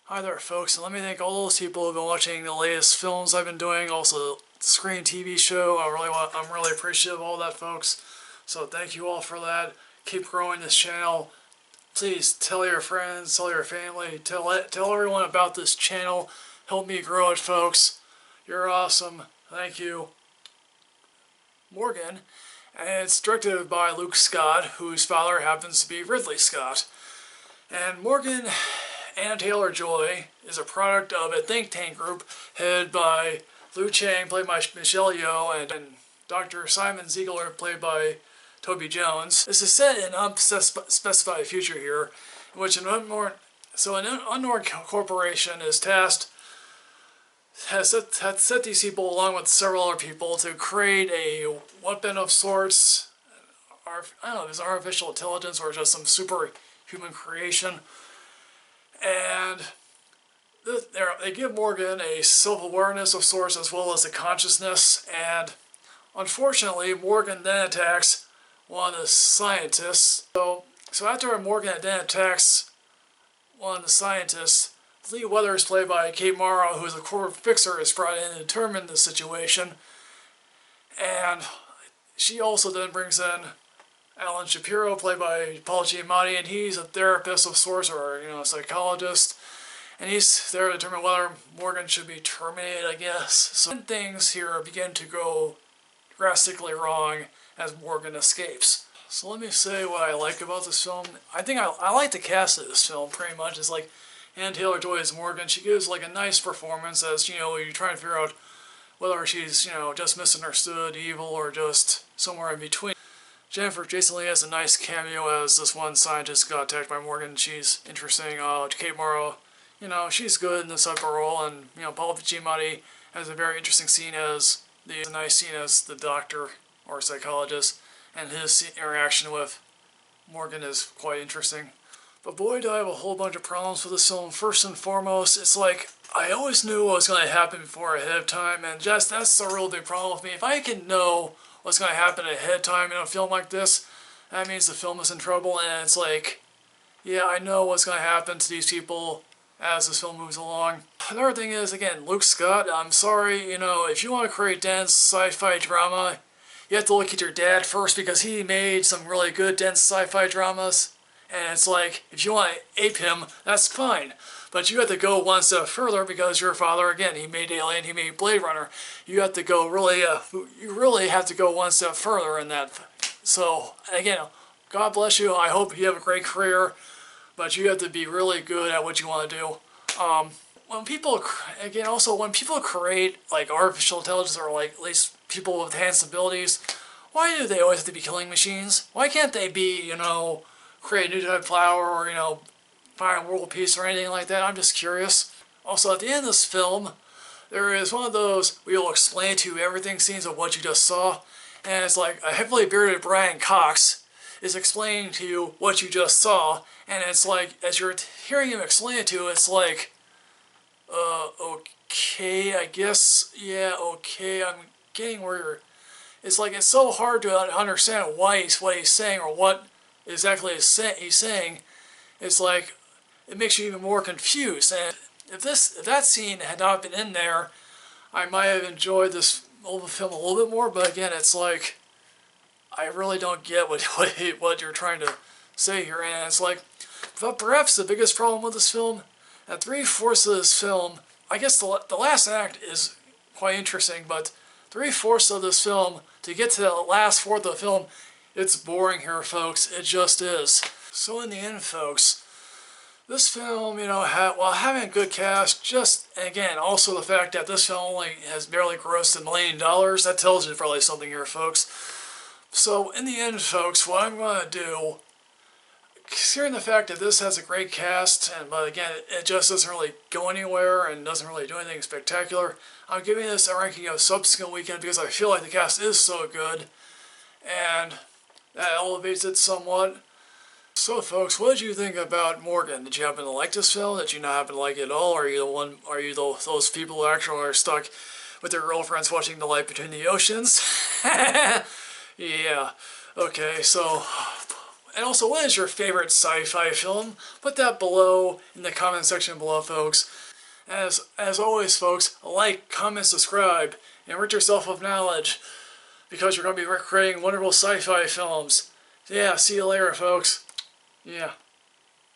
Hi there folks, and let me thank all those people who've been watching the latest films I've been doing, also the Screen TV show. I'm really appreciative of all that, folks. So thank you all for that. Keep growing this channel. Please tell your friends, tell your family, tell everyone about this channel. Help me grow it, folks. You're awesome. Thank you. Morgan, and it's directed by Luke Scott, whose father happens to be Ridley Scott. And Morgan Anna Taylor-Joy is a product of a think tank group headed by Liu Chang, played by Michelle Yeoh, and Dr. Simon Ziegler, played by Toby Jones. This is set in an unspecified future here, in which an unknown corporation is tasked, has set these people along with several other people to create a weapon of sorts. I don't know if it's artificial intelligence or just some superhuman creation. And they give Morgan a self-awareness of sorts as well as a consciousness, and unfortunately Morgan then attacks one of the scientists. So after Morgan then attacks one of the scientists, Lee Weathers, played by Kate Mara, who is a corporate fixer, is brought in to determine the situation. And she also then brings in Alan Shapiro, played by Paul Giamatti, and he's a therapist of sorts, or a psychologist, and he's there to determine whether Morgan should be terminated, I guess. So things here begin to go drastically wrong as Morgan escapes. So let me say what I like about this film. I think I like the cast of this film pretty much. It's like Anna Taylor-Joy as Morgan. She gives like a nice performance as, you're trying to figure out whether she's, just misunderstood, evil, or just somewhere in between. Jennifer Jason Leigh has a nice cameo as this one scientist got attacked by Morgan. She's interesting. Kate Mara, she's good in this type of role, and Paul Giamatti has a very interesting scene as the doctor or psychologist, and his interaction with Morgan is quite interesting. But boy, do I have a whole bunch of problems with this film. First and foremost, it's like I always knew what was going to happen before ahead of time, and that's a real big problem with me. If I can know what's going to happen ahead of time in a film like this, that means the film is in trouble, and it's like, yeah, I know what's going to happen to these people as this film moves along. Another thing is, again, Luke Scott, I'm sorry, if you want to create dense sci-fi drama, you have to look at your dad first, because he made some really good dense sci-fi dramas. And it's like, if you want to ape him, that's fine. But you have to go one step further, because your father, again, he made Alien, he made Blade Runner. You have to go you really have to go one step further in that. So, again, God bless you. I hope you have a great career, but you have to be really good at what you want to do. When people create like artificial intelligence, or like at least people with enhanced abilities, why do they always have to be killing machines? Why can't they be, create a new type of flower, or, find world peace or anything like that? I'm just curious. Also, at the end of this film, there is one of those we'll explain to you everything scenes of what you just saw, and it's like a heavily bearded Brian Cox is explaining to you what you just saw, and it's like, as you're hearing him explain it to you, it's like, okay, I guess, yeah, okay, I'm getting where you're... It's like, it's so hard to understand what he's saying, or what exactly he's saying. It's like, it makes you even more confused. And if that scene had not been in there, I might have enjoyed this film a little bit more. But again, it's like, I really don't get what you're trying to say here. And it's like, but perhaps the biggest problem with this film, at 3/4 of this film, I guess the last act is quite interesting, but 3/4 of this film, to get to the last fourth of the film, it's boring here, folks. It just is. So in the end, folks, this film, while having a good cast, and again, also the fact that this film only has barely grossed $1 million, that tells you probably something here, folks. So in the end, folks, what I'm going to do, considering the fact that this has a great cast, but again, it just doesn't really go anywhere and doesn't really do anything spectacular, I'm giving this a ranking of subsequent weekend, because I feel like the cast is so good, and that elevates it somewhat. So folks, what did you think about Morgan? Did you happen to like this film? Did you not happen to like it at all? Are you those people who actually are stuck with their girlfriends watching The Light Between the Oceans? Yeah. Okay, so And also, what is your favorite sci-fi film? Put that below in the comment section below, folks. As always, folks, like, comment, subscribe, and enrich yourself with knowledge, because you're going to be creating wonderful sci-fi films. Yeah, see you later, folks. Yeah.